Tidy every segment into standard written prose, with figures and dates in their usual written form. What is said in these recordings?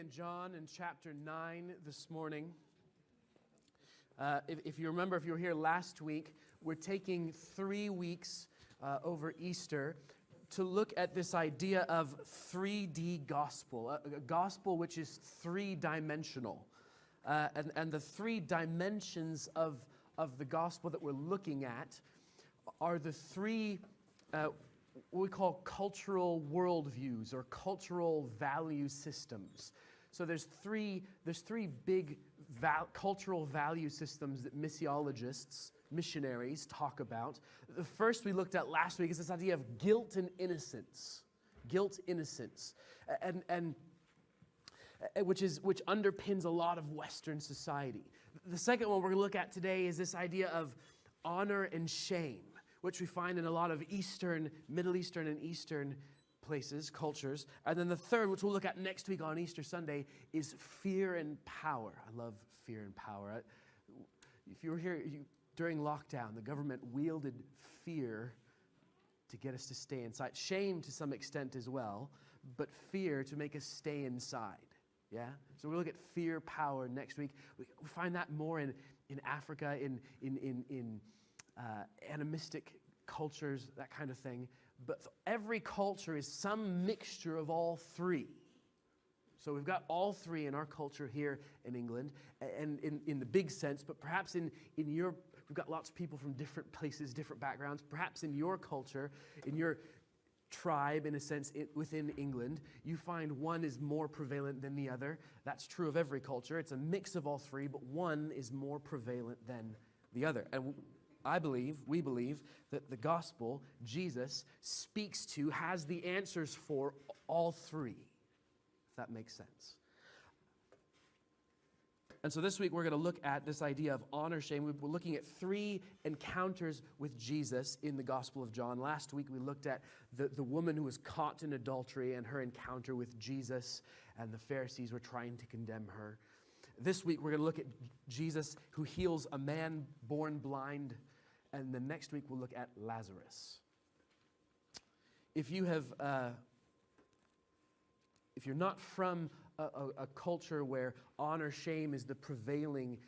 in John in chapter 9 this morning. If you remember, if you were here last week, we're taking 3 weeks over Easter to look at this idea of 3D gospel, a gospel which is three-dimensional. And the 3 dimensions of the gospel that we're looking at are the 3 what we call cultural worldviews or cultural value systems. So there's three big cultural value systems that missiologists, missionaries talk about. The first we looked at last week is this idea of guilt and innocence. Guilt, innocence. And which underpins a lot of Western society. The second one we're going to look at today is this idea of honor and shame, which we find in a lot of Eastern, Middle Eastern and Eastern places, cultures. And then the third, which we'll look at next week on Easter Sunday, is fear and power. I love fear and power. If you were here during lockdown, the government wielded fear to get us to stay inside. Shame to some extent as well, but fear to make us stay inside. Yeah? So we'll look at fear, power next week. We find that more in Africa, in animistic cultures, that kind of thing. But every culture is some mixture of all 3. So we've got all 3 in our culture here in England, and in the big sense, but perhaps in Europe, we've got lots of people from different places, different backgrounds. Perhaps in your culture, in your tribe, in a sense, within England, you find one is more prevalent than the other. That's true of every culture. It's a mix of all 3, but one is more prevalent than the other. And we believe that the gospel, Jesus, speaks to, has the answers for all 3, if that makes sense. And so this week we're going to look at this idea of honor, shame. We're looking at 3 encounters with Jesus in the Gospel of John. Last week we looked at the woman who was caught in adultery and her encounter with Jesus, and the Pharisees were trying to condemn her. This week we're going to look at Jesus who heals a man born blind, and the next week we'll look at Lazarus. If you're not from a culture where honor, shame is the prevailing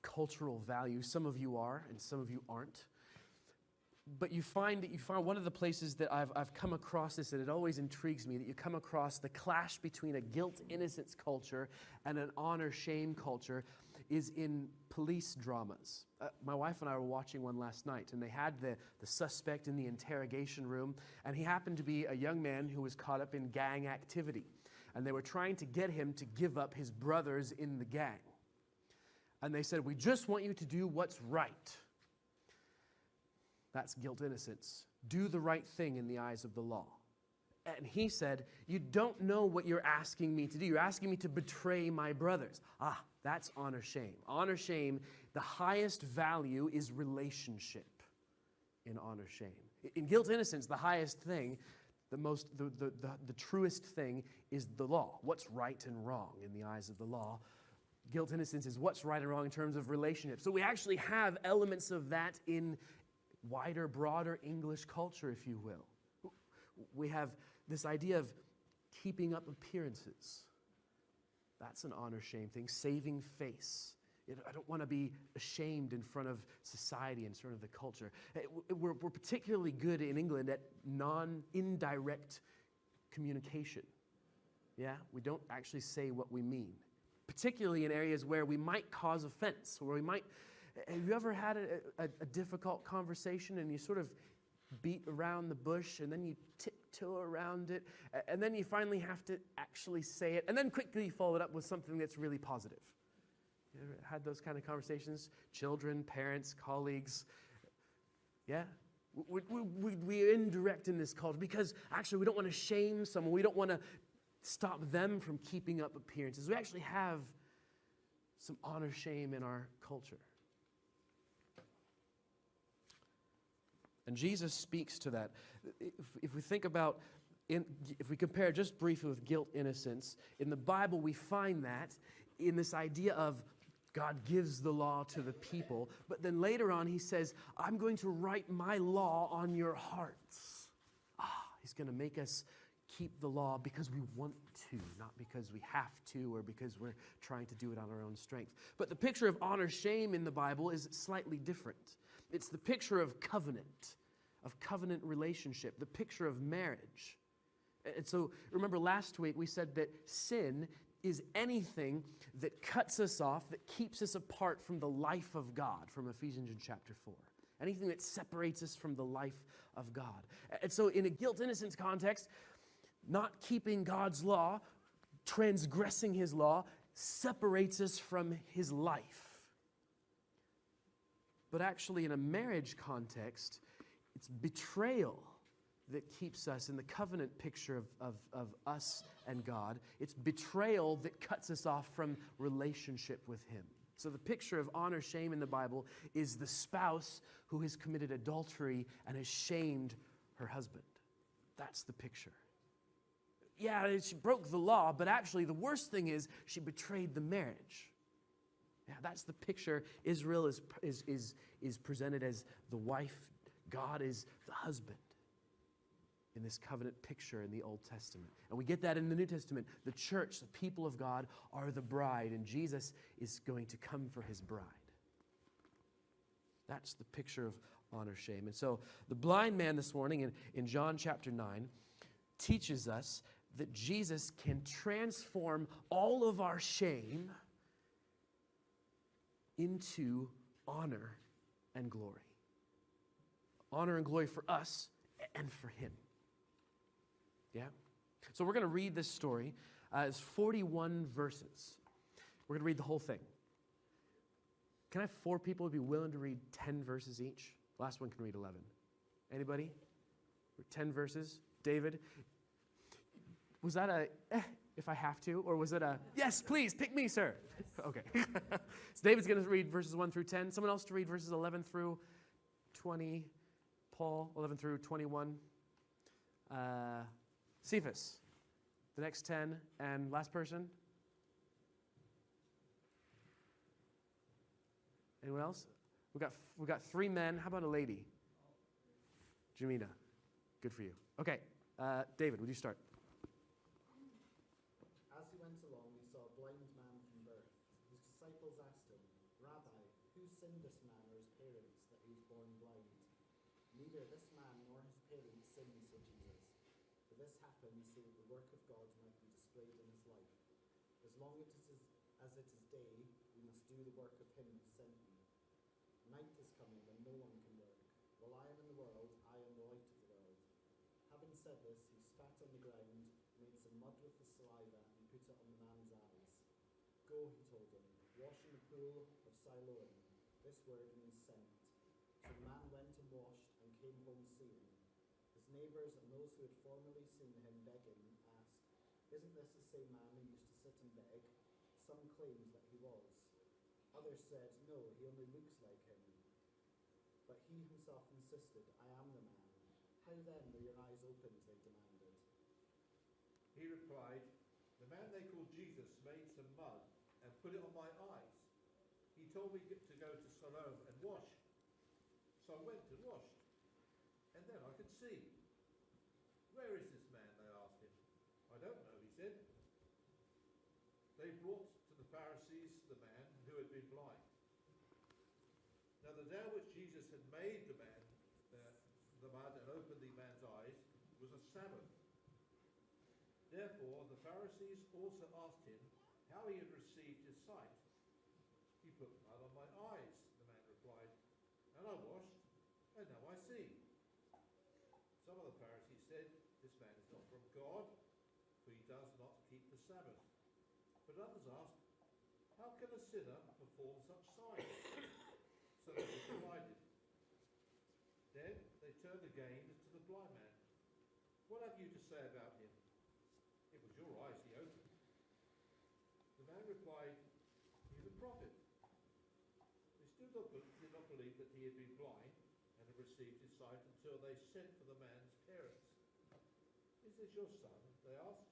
cultural value, some of you are and some of you aren't. But you find one of the places that I've come across this, and it always intrigues me, that you come across the clash between a guilt-innocence culture and an honor-shame culture is in police dramas. My wife and I were watching one last night, and they had the suspect in the interrogation room, and he happened to be a young man who was caught up in gang activity. And they were trying to get him to give up his brothers in the gang. And they said, "We just want you to do what's right." That's guilt innocence. Do the right thing in the eyes of the law. And he said, "You don't know what you're asking me to do. You're asking me to betray my brothers." That's honor shame. Honor shame, the highest value is relationship in honor shame. In guilt innocence, the highest thing, the truest thing is the law. What's right and wrong in the eyes of the law. Guilt innocence is what's right and wrong in terms of relationship. So we actually have elements of that in wider, broader English culture, if you will. We have this idea of keeping up appearances. That's an honor-shame thing. Saving face. I don't want to be ashamed in front of society and sort of the culture. We're particularly good in England at indirect communication. Yeah, we don't actually say what we mean, particularly in areas where we might cause offense, where we might. Have you ever had a difficult conversation and you sort of beat around the bush and then you tiptoe around it and then you finally have to actually say it and then quickly follow it up with something that's really positive? You ever had those kind of conversations? Children, parents, colleagues. Yeah? We're indirect in this culture because actually we don't want to shame someone. We don't want to stop them from keeping up appearances. We actually have some honor shame in our culture. And Jesus speaks to that. If we think about, if we compare just briefly with guilt innocence, in the Bible we find that in this idea of God gives the law to the people, but then later on he says, "I'm going to write my law on your hearts." He's going to make us keep the law because we want to, not because we have to or because we're trying to do it on our own strength. But the picture of honor-shame in the Bible is slightly different. It's the picture of covenant relationship, the picture of marriage. And so remember last week we said that sin is anything that cuts us off, that keeps us apart from the life of God, from Ephesians chapter 4. Anything that separates us from the life of God. And so in a guilt-innocence context, not keeping God's law, transgressing his law, separates us from his life. But actually in a marriage context, it's betrayal that keeps us in the covenant picture of us and God. It's betrayal that cuts us off from relationship with him. So the picture of honor, shame in the Bible is the spouse who has committed adultery and has shamed her husband. That's the picture. Yeah, she broke the law, but actually the worst thing is she betrayed the marriage. Yeah, that's the picture. Israel is presented as the wife. God is the husband in this covenant picture in the Old Testament. And we get that in the New Testament. The church, the people of God, are the bride, and Jesus is going to come for his bride. That's the picture of honor, shame. And so the blind man this morning in John chapter 9 teaches us that Jesus can transform all of our shame into honor and glory. Honor and glory for us and for him. Yeah? So we're going to read this story. It's 41 verses. We're going to read the whole thing. Can I have 4 people who would be willing to read 10 verses each? Last one can read 11. Anybody? 10 verses? David? Was that a, if I have to, or was it a, yes, please, pick me, sir? Okay. So David's going to read verses 1 through 10. Someone else to read verses 11 through 20. Paul, 11 through 21. Cephas, the next 10. And last person? Anyone else? We got 3 men. How about a lady? Jamina. Good for you. Okay. David, would you start? As he went along, he saw a blind man from birth. His disciples asked him, "Rabbi, who sinned, this man or his parents, that he was born blind?" "Neither this man nor his parents sinned," said Jesus. "For this happened so that the work of God might be displayed in his life. As long as it is day, we must do the work of him who sent me. Night is coming when no one can work. While I am in the world, I am the light of the world." Having said this, he spat on the ground, made some mud with the saliva, and put it on the man's eyes. "Go," he told him, "wash in the pool of Siloam." This word means sent. So the man went and washed and came home seeing. His neighbors and those who had formerly seen him begging asked, "Isn't this the same man who used to sit and beg?" Some claimed that he was. Others said, "No, he only looks like him." But he himself insisted, "I am the man." "How then were your eyes opened?" they demanded. He replied, "The man they called Jesus made some mud and put it on my eyes. He told me to go to Siloam and wash. So I went and washed, and then I could see." "Where is this man?" they asked him. "I don't know," he said. They brought to the Pharisees the man who had been blind. Now the day on which Jesus had made the mud and opened the man's eyes was a Sabbath. Therefore the Pharisees also asked him how he had received his sight. "He put mud on my eyes," the man replied, "and I washed, and now I see." Some of the Pharisees said, "This man is not from God, for he does not keep the Sabbath." But others asked, "How can a sinner perform such signs?" So they were divided. Then they turned again to the blind man. "What have you to say about him? It was your eyes he opened." The man replied, "He is a prophet." They still did not believe that he had been blind and had received his sight until they sent for the man's parents. "Is this your son?" they asked.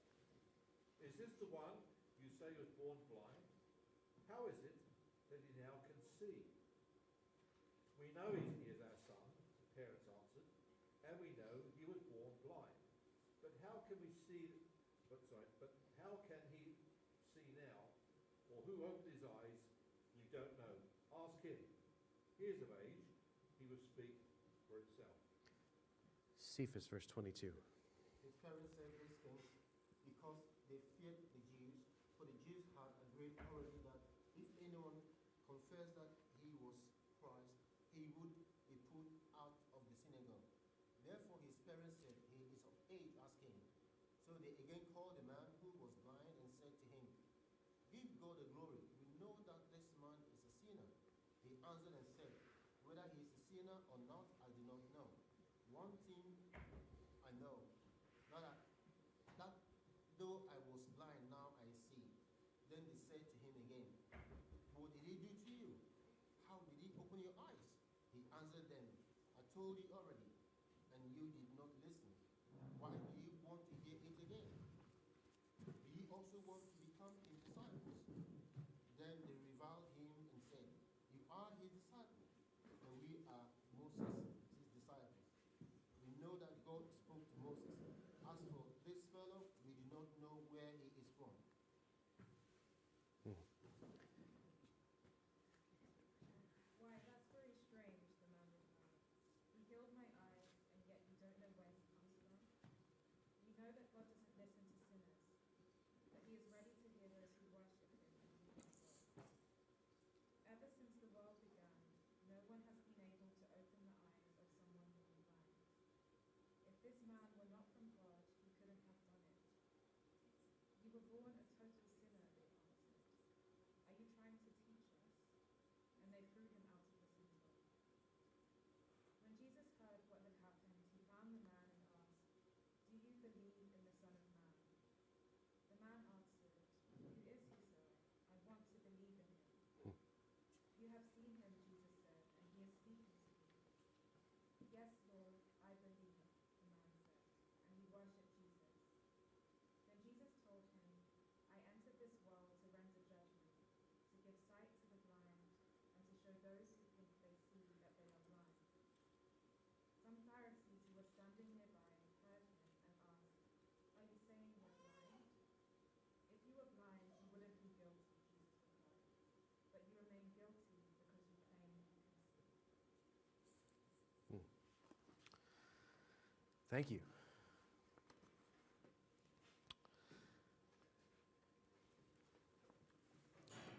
"Is this the one you say was born blind? How is it that he now can see?" "We know he is our son," the parents answered, "and we know he was born blind. But how can we see, but how can he see now, or who opened his eyes, you don't know. Ask him. He is of age, he will speak for himself. Cephas, verse 22. His parents said these things because they feared the Jews, for the Jews had agreed already that if anyone confessed that he was Christ, he would be put out of the synagogue. Therefore his parents said, he is of age, ask him. So they again called the man who was blind and said to him, give God the glory. We know that this man is a sinner. He answered and said, whether he is a sinner or not, I do not know. One thing I know, that though I was blind, now I see. Then they said to him again, what did he do to you? How did he open your eyes? He answered them, I told you already, and you did not listen. Why do you want to hear it again? Do you also want to become his disciples? Then they reviled him and said, you are his disciple, and we are Moses, his disciples. We know that God spoke to Moses. As for this fellow, we do not know where he is from. Why, that's very strange, the man replied. He healed my eyes, and yet you don't know where he comes from? You know that God doesn't listen to sinners, but he is ready to hear those who worship him and believe in God. Ever since the world began, no one has been able to open the eyes of someone born blind. If this man were not from God, he couldn't have done it. You were born a total sinner, they answered. Are you trying to teach us? And they threw him out of the synagogue. When Jesus heard what had happened, he found the man and asked, do you believe in the Son of Man? The man answered, who is he, sir? I want to believe in him. You have seen him, Jesus said, and he is speaking to you. Yes, Lord, I believe, the man said, and he worshipped Jesus. Then Jesus told him, I entered this world to render judgment, to give sight to the blind, and to show those who think they see that they are blind. Some Pharisees who were standing nearby heard him and asked, are you saying we're blind? If you were blind, you wouldn't be guilty, Jesus replied. But you remain guilty because you claim you can see. Thank you.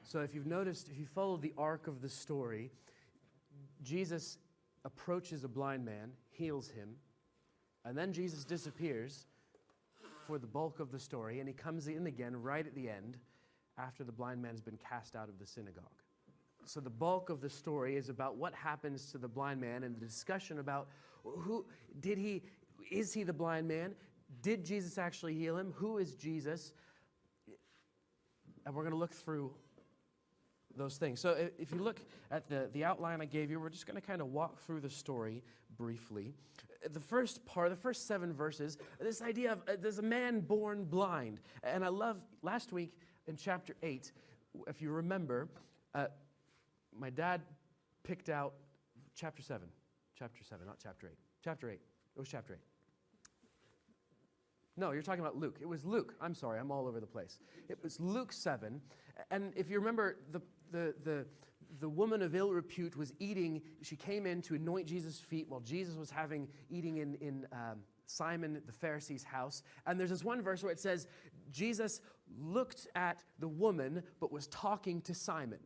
So if you've noticed, if you followed the arc of the story, Jesus approaches a blind man, heals him, and then Jesus disappears for the bulk of the story, and he comes in again right at the end after the blind man has been cast out of the synagogue. So the bulk of the story is about what happens to the blind man and the discussion about is he the blind man? Did Jesus actually heal him? Who is Jesus? And we're going to look through those things. So if you look at the outline I gave you, we're just going to kind of walk through the story briefly. The first 7 verses, this idea of there's a man born blind. And I love, last week in chapter 8, if you remember, my dad picked out chapter 7, not chapter 8. Chapter 8. It was chapter 8. No, you're talking about Luke. It was Luke. I'm sorry, I'm all over the place. It was Luke 7. And if you remember, the woman of ill repute was eating. She came in to anoint Jesus' feet while Jesus was eating in Simon the Pharisee's house. And there's this one verse where it says, Jesus looked at the woman but was talking to Simon.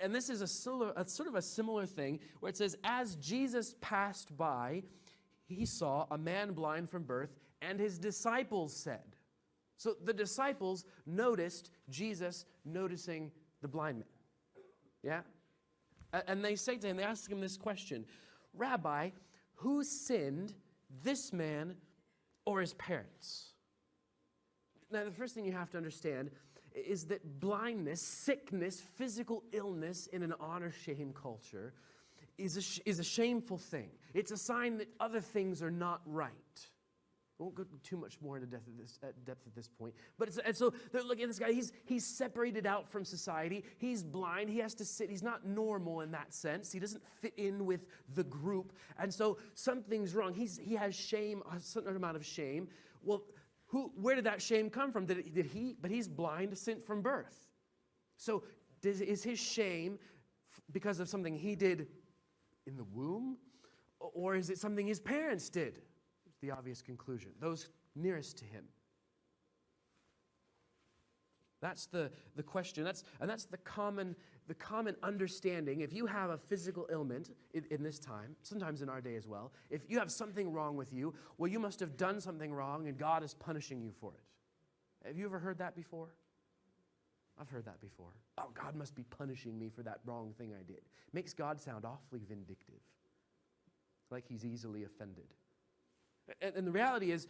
And this is a sort of a similar thing where it says, as Jesus passed by, he saw a man blind from birth, and his disciples said. So the disciples noticed Jesus noticing the blind man. Yeah? And they say to him, they ask him this question, Rabbi, who sinned, this man or his parents? Now, the first thing you have to understand is that blindness, sickness, physical illness in an honor-shame culture is a shameful thing. It's a sign that other things are not right. I won't go too much more into depth at this point. And so they're looking at this guy. He's separated out from society. He's blind. He has to sit. He's not normal in that sense. He doesn't fit in with the group. And so something's wrong. He has shame, a certain amount of shame. Well, where did that shame come from? But he's blind, sent from birth. So is his shame because of something he did in the womb? Or is it something his parents did? The obvious conclusion. Those nearest to him. That's the question. That's the common understanding. If you have a physical ailment in this time, sometimes in our day as well, if you have something wrong with you, well, you must have done something wrong and God is punishing you for it. Have you ever heard that before? I've heard that before. Oh, God must be punishing me for that wrong thing I did. Makes God sound awfully vindictive, like he's easily offended. And the reality is,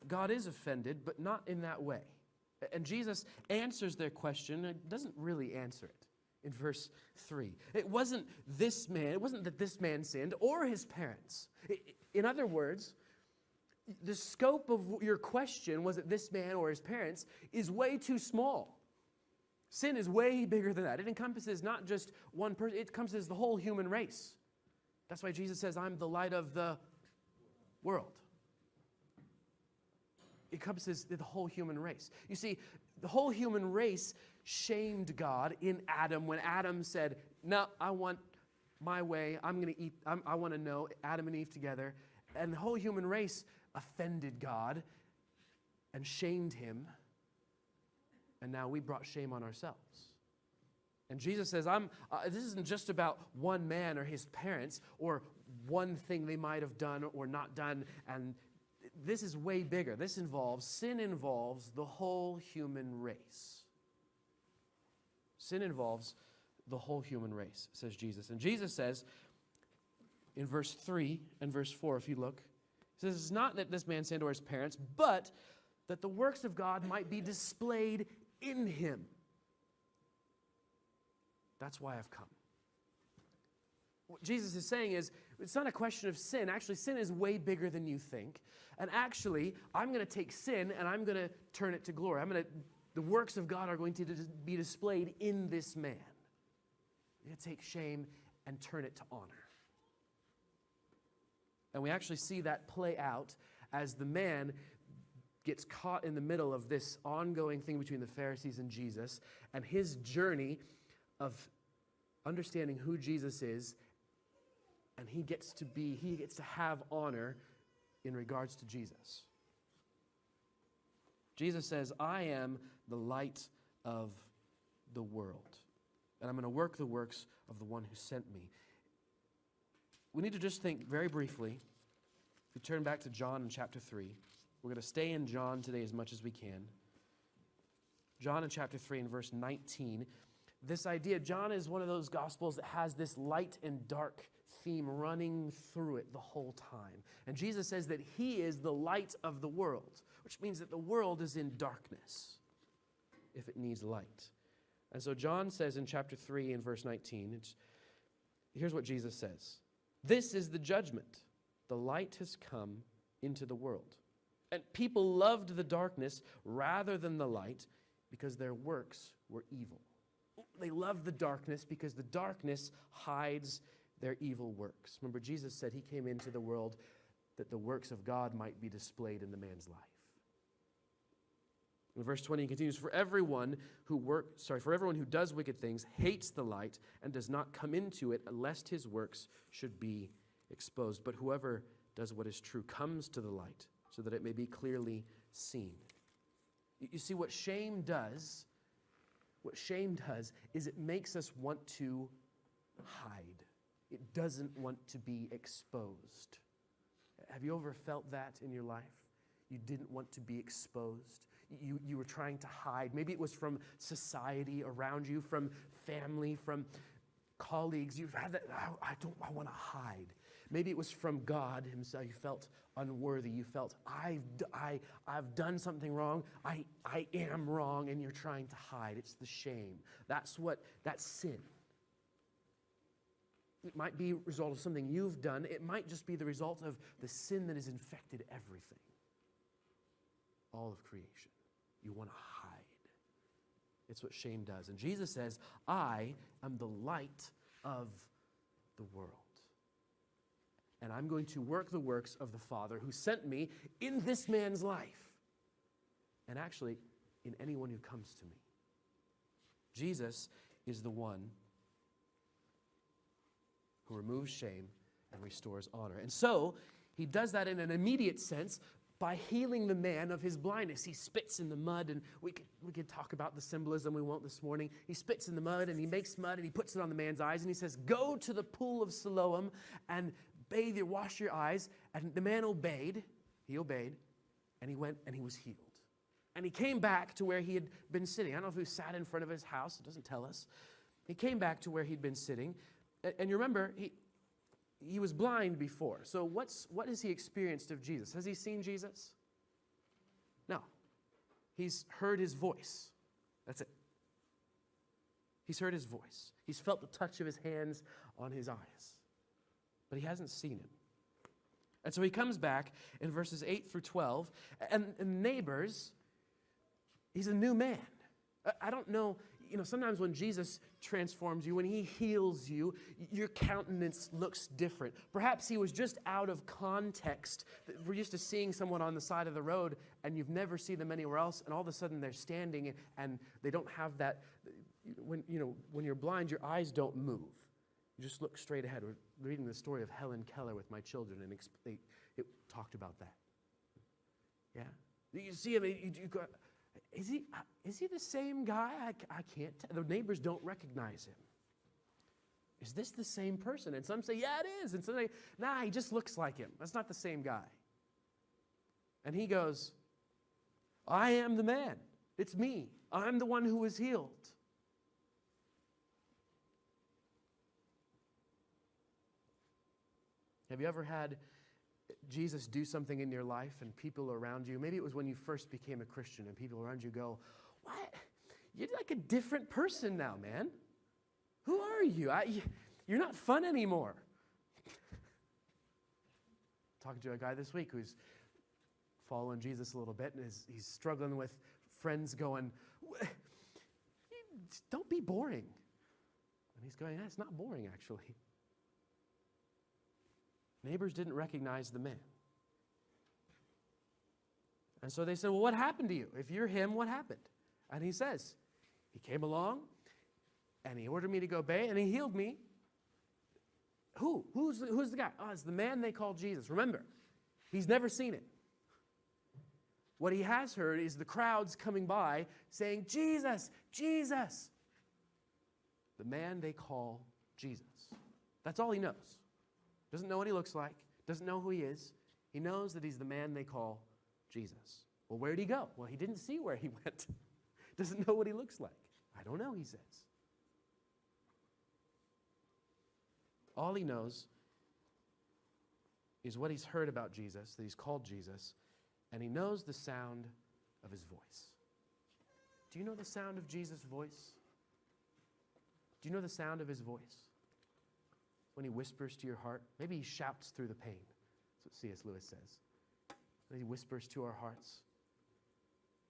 God is offended, but not in that way. And Jesus answers their question, and doesn't really answer it in verse 3. It wasn't that this man sinned or his parents. In other words, the scope of your question, was it this man or his parents, is way too small. Sin is way bigger than that. It encompasses not just one person, it encompasses the whole human race. That's why Jesus says, I'm the light of the world. It encompasses the whole human race. You see, the whole human race shamed God in Adam when Adam said, no, I want my way. I'm going to eat. I want to know Adam and Eve together. And the whole human race offended God and shamed him. And now we brought shame on ourselves. And Jesus says, this isn't just about one man or his parents or one thing they might have done or not done. And this is way bigger. Sin involves the whole human race. Sin involves the whole human race, says Jesus. And Jesus says in verse 3 and verse 4, if you look, he says, it's not that this man sinned or his parents, but that the works of God might be displayed in him. That's why I've come. What Jesus is saying is, it's not a question of sin. Actually, sin is way bigger than you think. And actually, I'm going to take sin and I'm going to turn it to glory. The works of God are going to be displayed in this man. I'm going to take shame and turn it to honor. And we actually see that play out as the man gets caught in the middle of this ongoing thing between the Pharisees and Jesus, and his journey of understanding who Jesus is, and he gets to have honor in regards to Jesus. Jesus says, I am the light of the world, and I'm going to work the works of the one who sent me. We need to just think very briefly. If we turn back to John in chapter 3, we're going to stay in John today as much as we can. John in chapter 3 and verse 19. This idea, John is one of those gospels that has this light and dark theme running through it the whole time. And Jesus says that he is the light of the world, which means that the world is in darkness if it needs light. And so John says in chapter 3 and verse 19, here's what Jesus says. This is the judgment. The light has come into the world. And people loved the darkness rather than the light because their works were evil. They love the darkness because the darkness hides their evil works. Remember, Jesus said he came into the world that the works of God might be displayed in the man's life. In verse 20, he continues, For everyone who does wicked things hates the light and does not come into it, lest his works should be exposed. But whoever does what is true comes to the light, so that it may be clearly seen. You see, what shame does is it makes us want to hide. It doesn't want to be exposed. Have you ever felt that in your life? You didn't want to be exposed. You were trying to hide. Maybe it was from society around you, from family, from colleagues. You've had that, I want to hide. Maybe it was from God himself. You felt unworthy. You felt, I've done something wrong. I am wrong, and you're trying to hide. It's the shame. That's sin. It might be a result of something you've done. It might just be the result of the sin that has infected everything. all of creation. You want to hide. It's what shame does. And Jesus says, I am the light of the world. And I'm going to work the works of the Father who sent me in this man's life. And actually, in anyone who comes to me. Jesus is the one who removes shame and restores honor. And so, he does that in an immediate sense by healing the man of his blindness. He spits in the mud, and we could talk about the symbolism, we won't this morning. He spits in the mud, and he makes mud, and he puts it on the man's eyes, and he says, go to the pool of Siloam and wash your eyes. And the man obeyed, and he went and he was healed. And he came back to where he had been sitting. I don't know if he sat in front of his house, it doesn't tell us. He came back to where he'd been sitting, and you remember, he was blind before. So what has he experienced of Jesus? Has he seen Jesus? No. He's heard his voice. That's it. He's heard his voice. He's felt the touch of his hands on his eyes. But he hasn't seen him. And so he comes back in verses 8 through 12. And neighbors, he's a new man. I don't know, sometimes when Jesus transforms you, when he heals you, your countenance looks different. Perhaps he was just out of context. We're used to seeing someone on the side of the road, and you've never seen them anywhere else, and all of a sudden they're standing, and they don't have that. When you're blind, your eyes don't move. You just look straight ahead. We're reading the story of Helen Keller with my children, and it talked about that. Yeah? You see him, you go, is he the same guy? I can't tell. The neighbors don't recognize him. Is this the same person? And some say, yeah, it is. And some say, nah, he just looks like him. That's not the same guy. And he goes, I am the man. It's me. I'm the one who was healed. Have you ever had Jesus do something in your life and people around you, maybe it was when you first became a Christian, and people around you go, what? You're like a different person now, man. Who are you? You're not fun anymore. Talking to a guy this week who's following Jesus a little bit, and he's struggling with friends going, don't be boring. And he's going, it's not boring, actually. Neighbors didn't recognize the man. And so they said, well, what happened to you? If you're him, what happened? And he says, he came along, and he ordered me to go obey, and he healed me. Who? Who's the guy? Oh, it's the man they call Jesus. Remember, he's never seen it. What he has heard is the crowds coming by saying, Jesus, Jesus. The man they call Jesus. That's all he knows. Doesn't know what he looks like. Doesn't know who he is. He knows that he's the man they call Jesus. Well, where'd he go? Well, he didn't see where he went. Doesn't know what he looks like. I don't know, he says. All he knows is what he's heard about Jesus, that he's called Jesus, and he knows the sound of his voice. Do you know the sound of Jesus' voice? Do you know the sound of his voice? When he whispers to your heart. Maybe he shouts through the pain. That's what C.S. Lewis says. When he whispers to our hearts.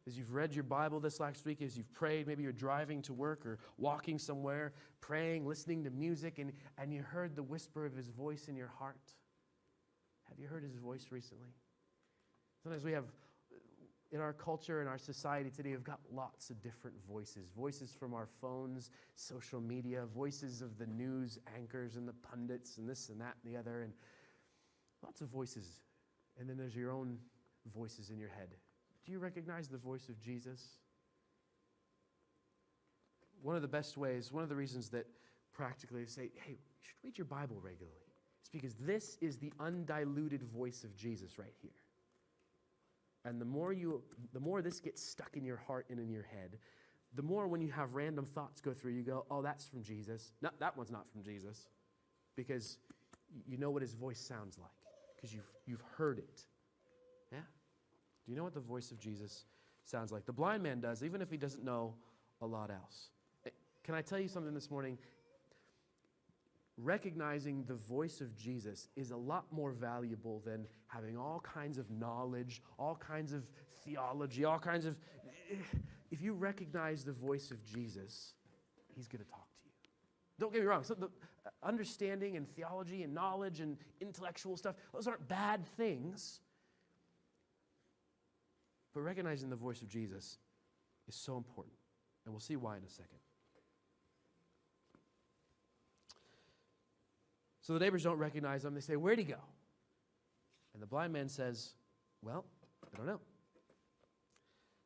As you've read your Bible this last week, as you've prayed, maybe you're driving to work or walking somewhere, praying, listening to music, and you heard the whisper of his voice in your heart. Have you heard his voice recently? Sometimes we have, in our culture, in our society today, we've got lots of different voices. Voices from our phones, social media, voices of the news anchors and the pundits and this and that and the other, and lots of voices. And then there's your own voices in your head. Do you recognize the voice of Jesus? One of the best ways, one of the reasons that practically say, hey, you should read your Bible regularly. It's because this is the undiluted voice of Jesus right here. And the more this gets stuck in your heart and in your head, the more when you have random thoughts go through, you go, oh, that's from Jesus. No, that one's not from Jesus. Because you know what his voice sounds like. Because you've heard it. Yeah? Do you know what the voice of Jesus sounds like? The blind man does, even if he doesn't know a lot else. Can I tell you something this morning? recognizing the voice of Jesus is a lot more valuable than having all kinds of knowledge, all kinds of theology, all kinds of... If you recognize the voice of Jesus, he's going to talk to you. Don't get me wrong. So the understanding and theology and knowledge and intellectual stuff, those aren't bad things. But recognizing the voice of Jesus is so important. And we'll see why in a second. So the neighbors don't recognize him. They say, "Where'd he go?" And the blind man says, "Well, I don't know."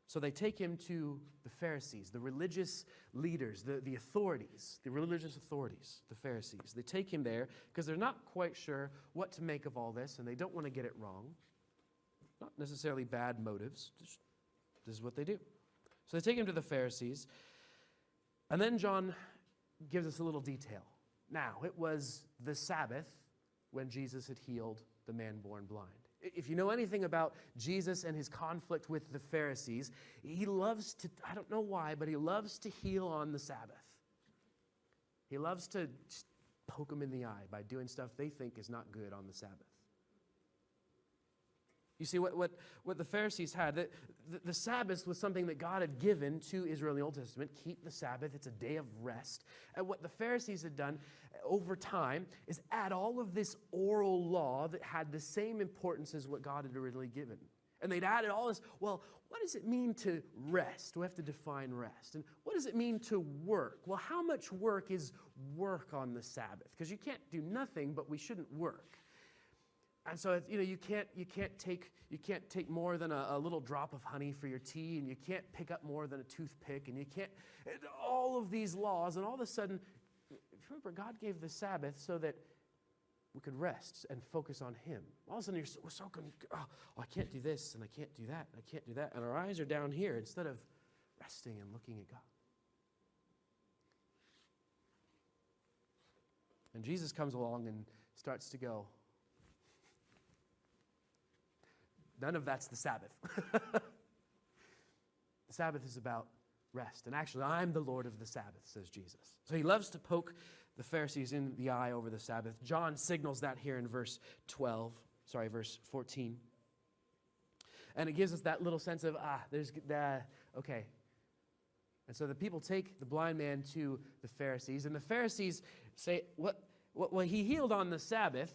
So they take him to the Pharisees, the religious leaders, the authorities, the religious authorities, the Pharisees. They take him there because they're not quite sure what to make of all this, and they don't want to get it wrong. Not necessarily bad motives. Just, this is what they do. So they take him to the Pharisees. And then John gives us a little detail. Now, it was the Sabbath when Jesus had healed the man born blind. If you know anything about Jesus and his conflict with the Pharisees, he loves to, I don't know why, but he loves to heal on the Sabbath. He loves to just poke them in the eye by doing stuff they think is not good on the Sabbath. You see, what the Pharisees had, the Sabbath was something that God had given to Israel in the Old Testament. Keep the Sabbath. It's a day of rest. And what the Pharisees had done over time is add all of this oral law that had the same importance as what God had originally given. And they'd added all this, well, what does it mean to rest? We have to define rest. And what does it mean to work? Well, how much work is work on the Sabbath? Because you can't do nothing, but we shouldn't work. And so you can't take more than a little drop of honey for your tea, and you can't pick up more than a toothpick, and you can't all of these laws. And all of a sudden, remember, God gave the Sabbath so that we could rest and focus on Him. All of a sudden, we're so going, I can't do this, and I can't do that, and I can't do that, and our eyes are down here instead of resting and looking at God. And Jesus comes along and starts to go, none of that's the Sabbath. The Sabbath is about rest. And actually, I'm the Lord of the Sabbath, says Jesus. So he loves to poke the Pharisees in the eye over the Sabbath. John signals that here in verse 14. And it gives us that little sense of, okay. And so the people take the blind man to the Pharisees, and the Pharisees say, well, he healed on the Sabbath,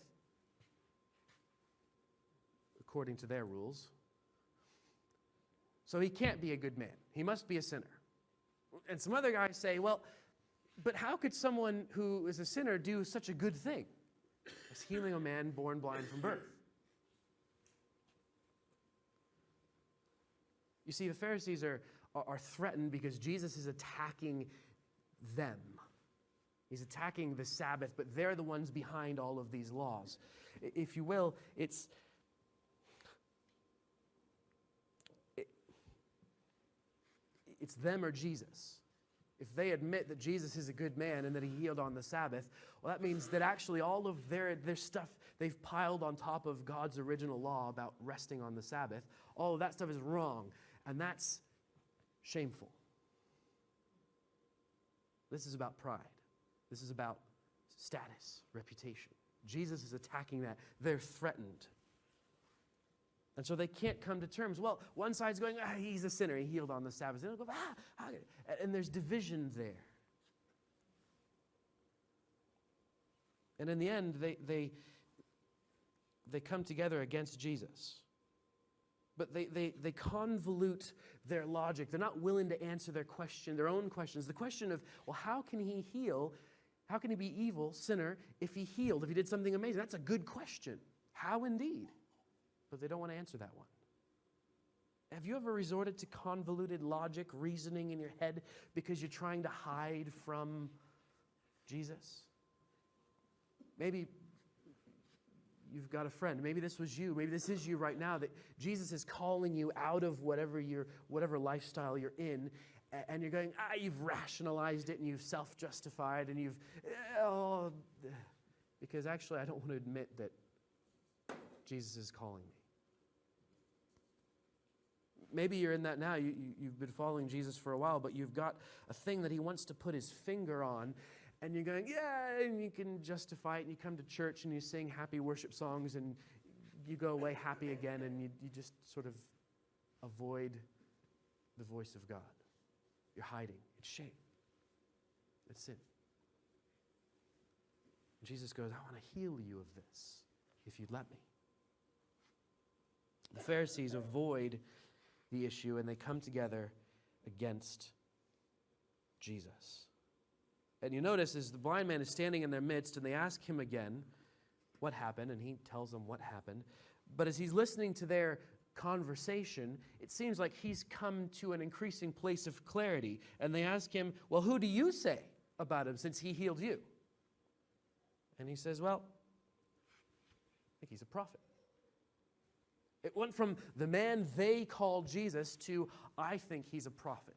according to their rules. So he can't be a good man. He must be a sinner. And some other guys say, well, but how could someone who is a sinner do such a good thing as healing a man born blind from birth? You see, the Pharisees are threatened because Jesus is attacking them. He's attacking the Sabbath, but they're the ones behind all of these laws. If you will, it's them or Jesus. If they admit that Jesus is a good man and that he healed on the Sabbath, well, that means that actually all of their stuff they've piled on top of God's original law about resting on the Sabbath, all of that stuff is wrong, and that's shameful. This is about pride. This is about status, reputation. Jesus is attacking that. They're threatened. And so they can't come to terms. Well, one side's going, he's a sinner, he healed on the Sabbath. And they'll go, and there's division there. And in the end, they come together against Jesus. But they convolute their logic. They're not willing to answer their own questions. The question of, well, how can he heal? How can he be evil, sinner, if he healed, if he did something amazing? That's a good question. How indeed? But they don't want to answer that one. Have you ever resorted to convoluted logic, reasoning in your head because you're trying to hide from Jesus? Maybe you've got a friend. Maybe this was you. Maybe this is you right now, that Jesus is calling you out of whatever lifestyle you're in, and you're going, you've rationalized it and you've self-justified and because actually I don't want to admit that Jesus is calling me. Maybe you're in that now. You've been following Jesus for a while, but you've got a thing that he wants to put his finger on, and you're going, yeah, and you can justify it, and you come to church and you sing happy worship songs, and you go away happy again, and you just sort of avoid the voice of God. You're hiding. It's shame. It's sin. And Jesus goes, I want to heal you of this if you'd let me. The Pharisees avoid the issue, and they come together against Jesus. And you notice as the blind man is standing in their midst, and they ask him again what happened, and he tells them what happened. But as he's listening to their conversation, it seems like he's come to an increasing place of clarity. And they ask him, well, who do you say about him since he healed you? And he says, well, I think he's a prophet. It went from the man they call Jesus to, I think he's a prophet.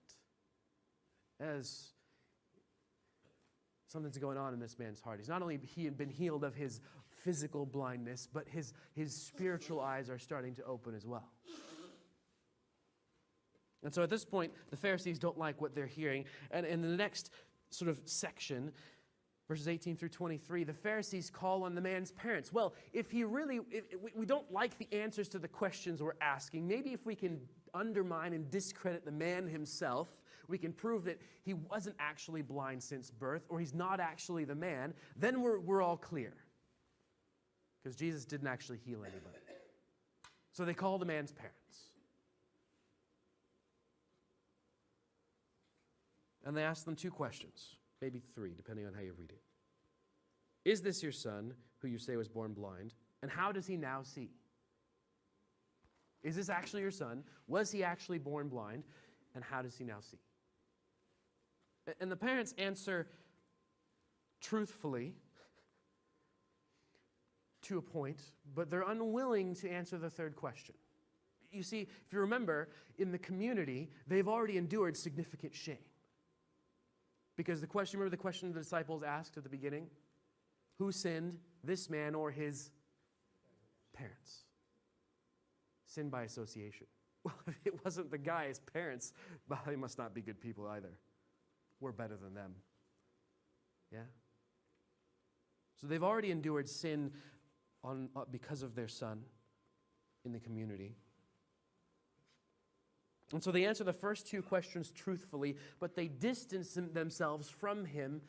As something's going on in this man's heart. He's not only been healed of his physical blindness, but his spiritual eyes are starting to open as well. And so at this point, the Pharisees don't like what they're hearing. And in the next sort of section, verses 18 through 23, the Pharisees call on the man's parents. Well, if we don't like the answers to the questions we're asking, maybe if we can undermine and discredit the man himself, we can prove that he wasn't actually blind since birth, or he's not actually the man, then we're all clear. Because Jesus didn't actually heal anybody. So they call the man's parents. And they ask them two questions, maybe three, depending on how you read it. Is this your son, who you say was born blind? And how does he now see? Is this actually your son? Was he actually born blind? And how does he now see? And the parents answer truthfully to a point, but they're unwilling to answer the third question. You see, if you remember, in the community, they've already endured significant shame. Because remember the question the disciples asked at the beginning? Who sinned, this man or his parents? Sin by association. Well, if it wasn't the guy, his parents, well, they must not be good people either. We're better than them. Yeah? So they've already endured sin because of their son in the community. And so they answer the first two questions truthfully, but they distance themselves from him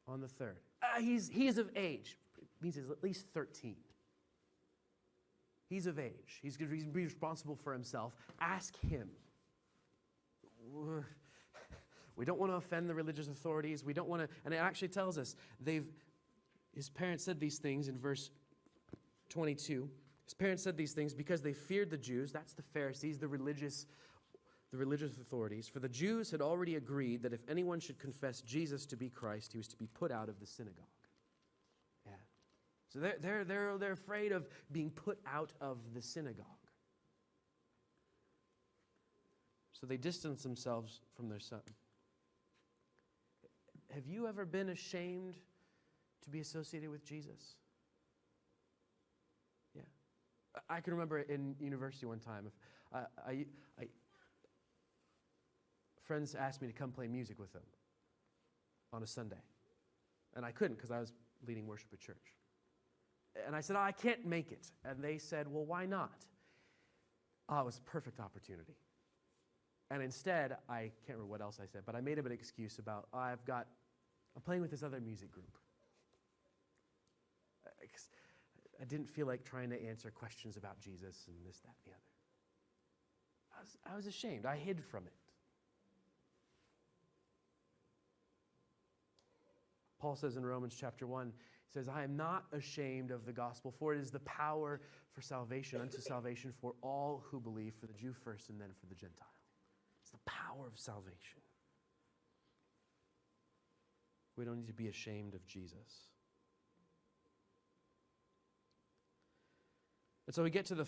on the third. He is of age. It means he's at least 13. He's of age. He's going to be responsible for himself. Ask him. We don't want to offend the religious authorities. We don't want to, and it actually tells us his parents said these things in verse 22. His parents said these things because they feared the Jews. That's the Pharisees, the religious authorities. For the Jews had already agreed that if anyone should confess Jesus to be Christ, he was to be put out of the synagogue. Yeah. So they're afraid of being put out of the synagogue. So they distance themselves from their son. Have you ever been ashamed to be associated with Jesus? Yeah. I can remember in university one time, friends asked me to come play music with them on a Sunday. And I couldn't because I was leading worship at church. And I said, I can't make it. And they said, well, why not? It was a perfect opportunity. And instead, I can't remember what else I said, but I made up an excuse about, I'm playing with this other music group. I didn't feel like trying to answer questions about Jesus and this, that, and the other. I was ashamed. I hid from it. Paul says in Romans chapter 1, he says, I am not ashamed of the gospel, for it is the power for salvation, unto salvation for all who believe, for the Jew first and then for the Gentile. It's the power of salvation. We don't need to be ashamed of Jesus. And so we get to the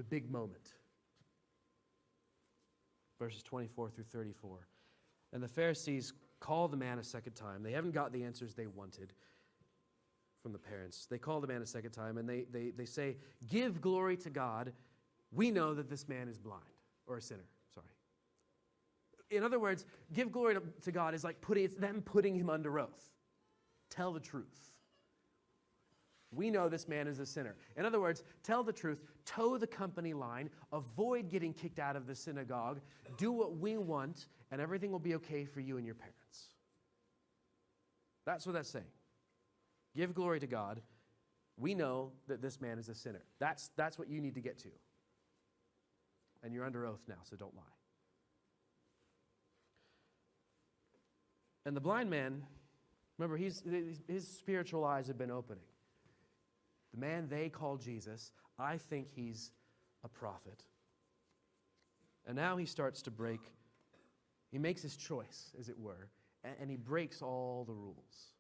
big moment. Verses 24 through 34. And the Pharisees call the man a second time. They haven't got the answers they wanted from the parents. They call the man a second time, and they say, give glory to God. We know that this man is blind, or a sinner, sorry. In other words, give glory to God is like it's them putting him under oath. Tell the truth. We know this man is a sinner. In other words, tell the truth, toe the company line, avoid getting kicked out of the synagogue, do what we want, and everything will be okay for you and your parents. That's what that's saying. Give glory to God. We know that this man is a sinner. That's what you need to get to. And you're under oath now, so don't lie. And the blind man, remember, his spiritual eyes have been opening. The man they call Jesus, I think he's a prophet. And now he starts to break, he makes his choice, as it were, and he breaks all the rules.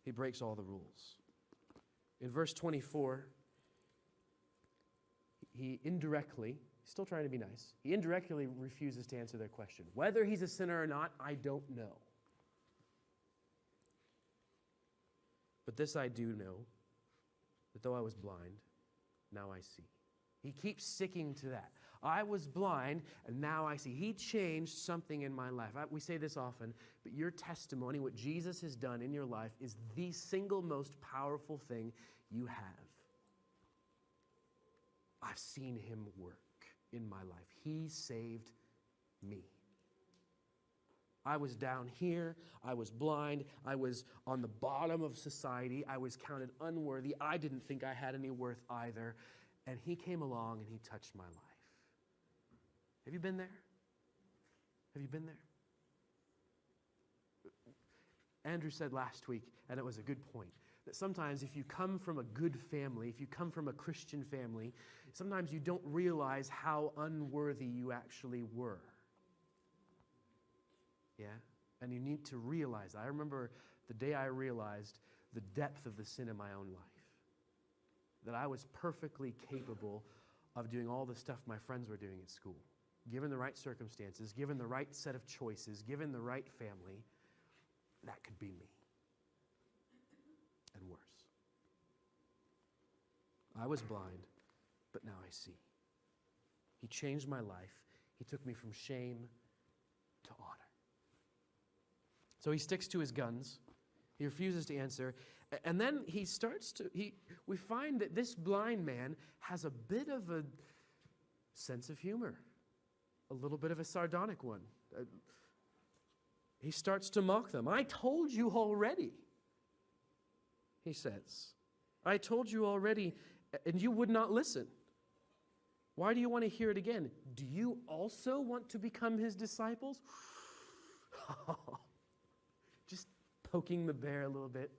He breaks all the rules. In verse 24, he indirectly, still trying to be nice, he indirectly refuses to answer their question. Whether he's a sinner or not, I don't know. But this I do know, that though I was blind, now I see. He keeps sticking to that. I was blind, and now I see. He changed something in my life. We say this often, but your testimony, what Jesus has done in your life, is the single most powerful thing you have. I've seen him work in my life. He saved me. I was down here. I was blind. I was on the bottom of society. I was counted unworthy. I didn't think I had any worth either. And he came along and he touched my life. Have you been there? Have you been there? Andrew said last week, and it was a good point, that sometimes if you come from a good family, if you come from a Christian family, sometimes you don't realize how unworthy you actually were. Yeah? And you need to realize. I remember the day I realized the depth of the sin in my own life. That I was perfectly capable of doing all the stuff my friends were doing at school. Given the right circumstances, given the right set of choices, given the right family, that could be me. And worse. I was blind, but now I see. He changed my life. He took me from shame to honor. So he sticks to his guns. He refuses to answer. And then we find that this blind man has a bit of a sense of humor. A little bit of a sardonic one. He starts to mock them. I told you already, he says. I told you already, and you would not listen. Why do you want to hear it again? Do you also want to become his disciples? Just poking the bear a little bit.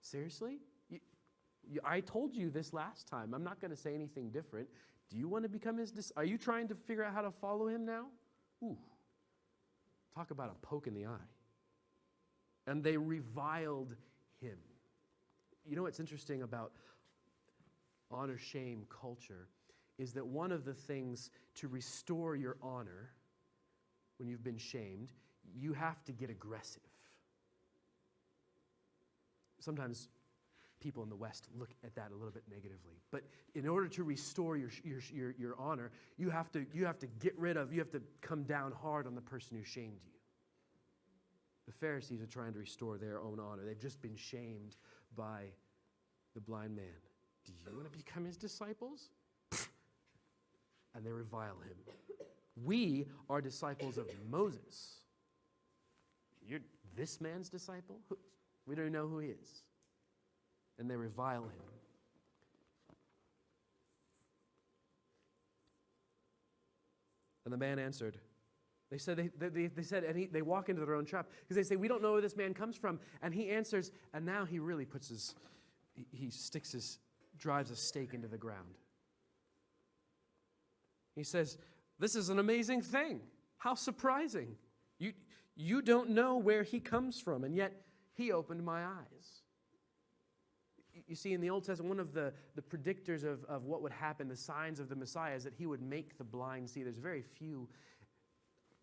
Seriously? I told you this last time. I'm not going to say anything different. Do you want to become his disciple? Are you trying to figure out how to follow him now? Ooh. Talk about a poke in the eye. And they reviled him. You know what's interesting about honor-shame culture is that one of the things to restore your honor when you've been shamed, you have to get aggressive. Sometimes people in the West look at that a little bit negatively. But in order to restore your honor, you have to come down hard on the person who shamed you. The Pharisees are trying to restore their own honor. They've just been shamed by the blind man. Do you want to become his disciples? And they revile him. We are disciples of Moses. You're this man's disciple? We don't know who he is. And they revile him. And the man answered. They said, they walk into their own trap because they say, we don't know where this man comes from. And he answers, and now he really drives a stake into the ground. He says, this is an amazing thing. How surprising. You don't know where he comes from, and yet he opened my eyes. You see, in the Old Testament, one of the predictors of what would happen, the signs of the Messiah, is that he would make the blind see. There's very few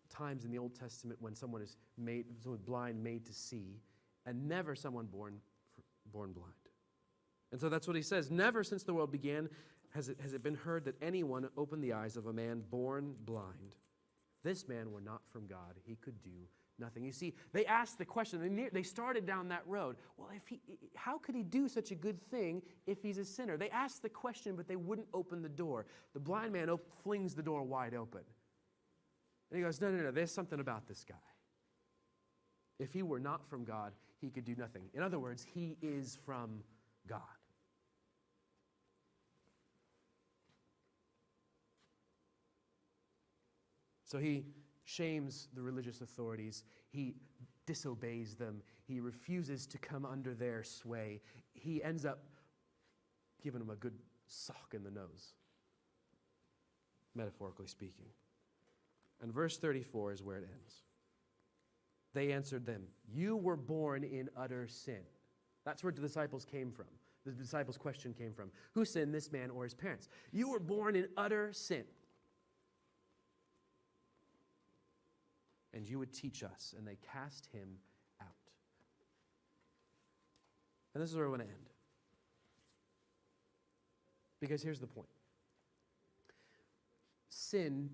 times in the Old Testament when someone blind made to see, and never someone born blind. And so that's what he says. Never since the world began has it been heard that anyone opened the eyes of a man born blind. this man were not from God, he could do nothing. You see, they asked the question, they started down that road. Well, how could he do such a good thing if he's a sinner? They asked the question, but they wouldn't open the door. The blind man flings the door wide open. And he goes, no, there's something about this guy. If he were not from God, he could do nothing. In other words, he is from God. So he shames the religious authorities. He disobeys them. He refuses to come under their sway. He ends up giving them a good sock in the nose, metaphorically speaking. And verse 34 is where it ends. They answered them, "You were born in utter sin." That's where the disciples came from. The disciples' question came from. Who sinned, this man or his parents? You were born in utter sin. And you would teach us. And they cast him out. And this is where I want to end. Because here's the point. Sin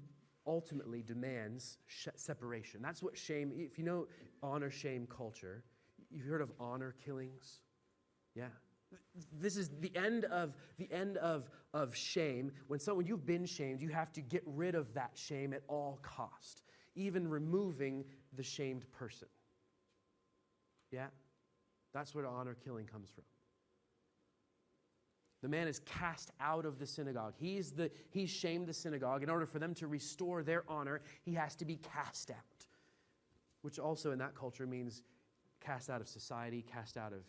ultimately demands separation. That's what shame, if you know honor shame culture, you've heard of honor killings? Yeah. This is the end of shame. When you've been shamed, you have to get rid of that shame at all cost, even removing the shamed person. Yeah? That's where honor killing comes from. The man is cast out of the synagogue. He's shamed the synagogue. In order for them to restore their honor, he has to be cast out, which also in that culture means cast out of society, cast out of...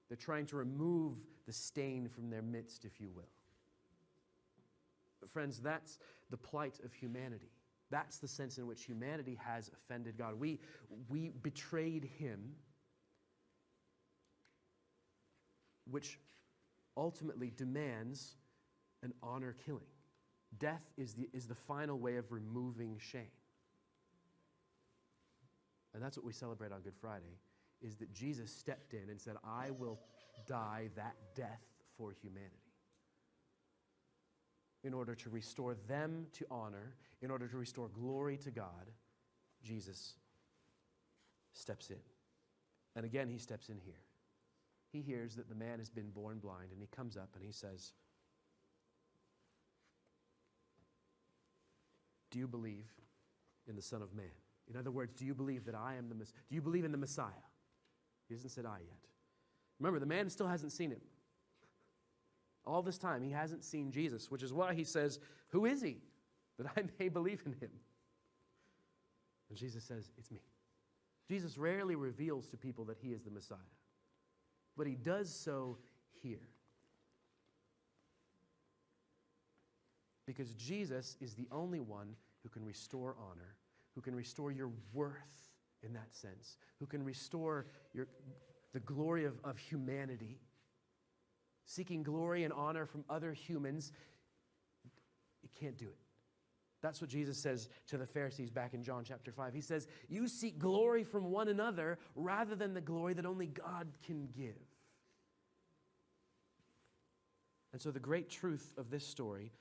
They're trying to remove the stain from their midst, if you will. But friends, that's the plight of humanity. That's the sense in which humanity has offended God. We betrayed him, which ultimately demands an honor killing. Death is the final way of removing shame. And that's what we celebrate on Good Friday, is that Jesus stepped in and said, I will die that death for humanity. In order to restore them to honor, in order to restore glory to God, Jesus steps in. And again, he steps in here. He hears that the man has been born blind, and he comes up and he says, do you believe in the Son of Man? In other words, do you believe that I am the Messiah? Do you believe in the Messiah? He hasn't said I yet. Remember, the man still hasn't seen him. All this time, he hasn't seen Jesus, which is why he says, who is he, that I may believe in him? And Jesus says, it's me. Jesus rarely reveals to people that he is the Messiah, but he does so here. Because Jesus is the only one who can restore honor, who can restore your worth in that sense, who can restore the glory of humanity. Seeking glory and honor from other humans, you can't do it. That's what Jesus says to the Pharisees back in John chapter 5. He says, you seek glory from one another rather than the glory that only God can give. And so the great truth of this story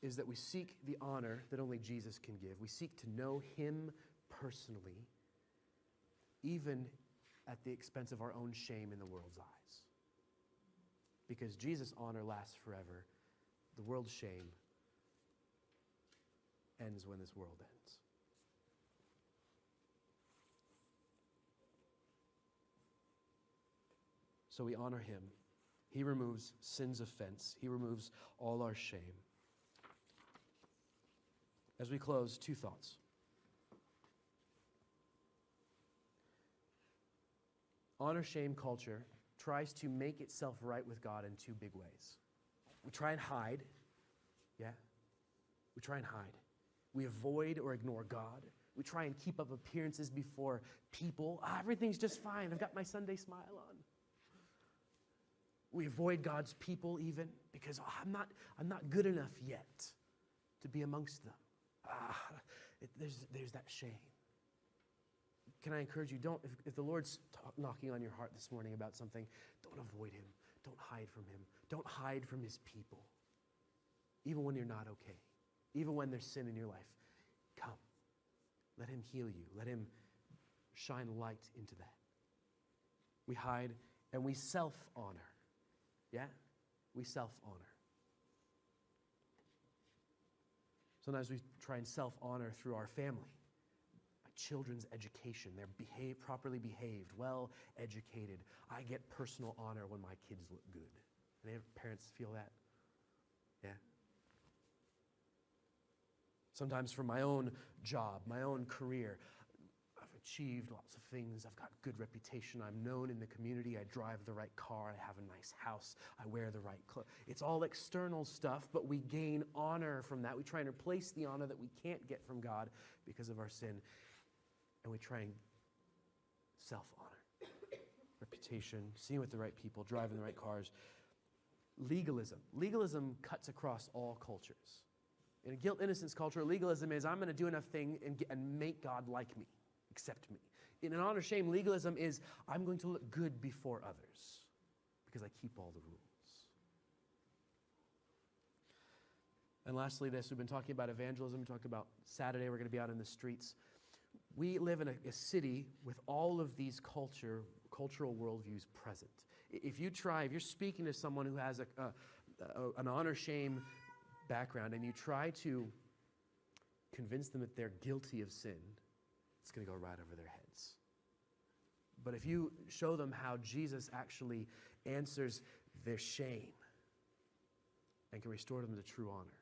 is that we seek the honor that only Jesus can give. We seek to know him personally, even at the expense of our own shame in the world's eyes. Because Jesus' honor lasts forever. The world's shame ends when this world ends. So we honor him. He removes sin's offense. He removes all our shame. As we close, two thoughts. Honor-shame culture tries to make itself right with God in two big ways. We try and hide. Yeah? We try and hide. We avoid or ignore God. We try and keep up appearances before people. Everything's just fine. I've got my Sunday smile on. We avoid God's people even because I'm not good enough yet to be amongst them. There's that shame. Can I encourage you, if the Lord's knocking on your heart this morning about something, don't avoid him. Don't hide from him. Don't hide from his people. even when you're not okay, even when there's sin in your life. Come. Let him heal you. Let him shine light into that. We hide and we self-honor. Yeah? We self-honor. Sometimes we try and self-honor through our family. My children's education. They're properly behaved, well educated. I get personal honor when my kids look good. Any parents feel that? Yeah? Sometimes from my own job, my own career, I've achieved lots of things. I've got good reputation. I'm known in the community. I drive the right car. I have a nice house. I wear the right clothes. It's all external stuff, but we gain honor from that. We try and replace the honor that we can't get from God because of our sin, and we try and self-honor. Reputation, seeing with the right people, driving the right cars. Legalism. Legalism cuts across all cultures. In a guilt-innocence culture, legalism is, I'm going to do enough thing and make God like me, accept me. In an honor-shame, legalism is, I'm going to look good before others because I keep all the rules. And lastly, we've been talking about evangelism. We talked about Saturday, we're going to be out in the streets. We live in a city with all of these cultural worldviews present. If you're speaking to someone who has an honor-shame background and you try to convince them that they're guilty of sin, it's going to go right over their heads. But if you show them how Jesus actually answers their shame and can restore them to true honor,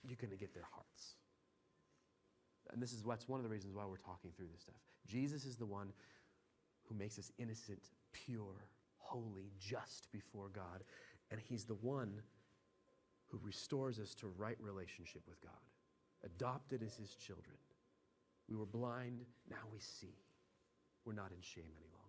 you're going to get their hearts. And this is one of the reasons why we're talking through this stuff. Jesus is the one who makes us innocent, pure, holy, just before God. And he's the one who restores us to right relationship with God, adopted as his children. We were blind, now we see. We're not in shame any longer.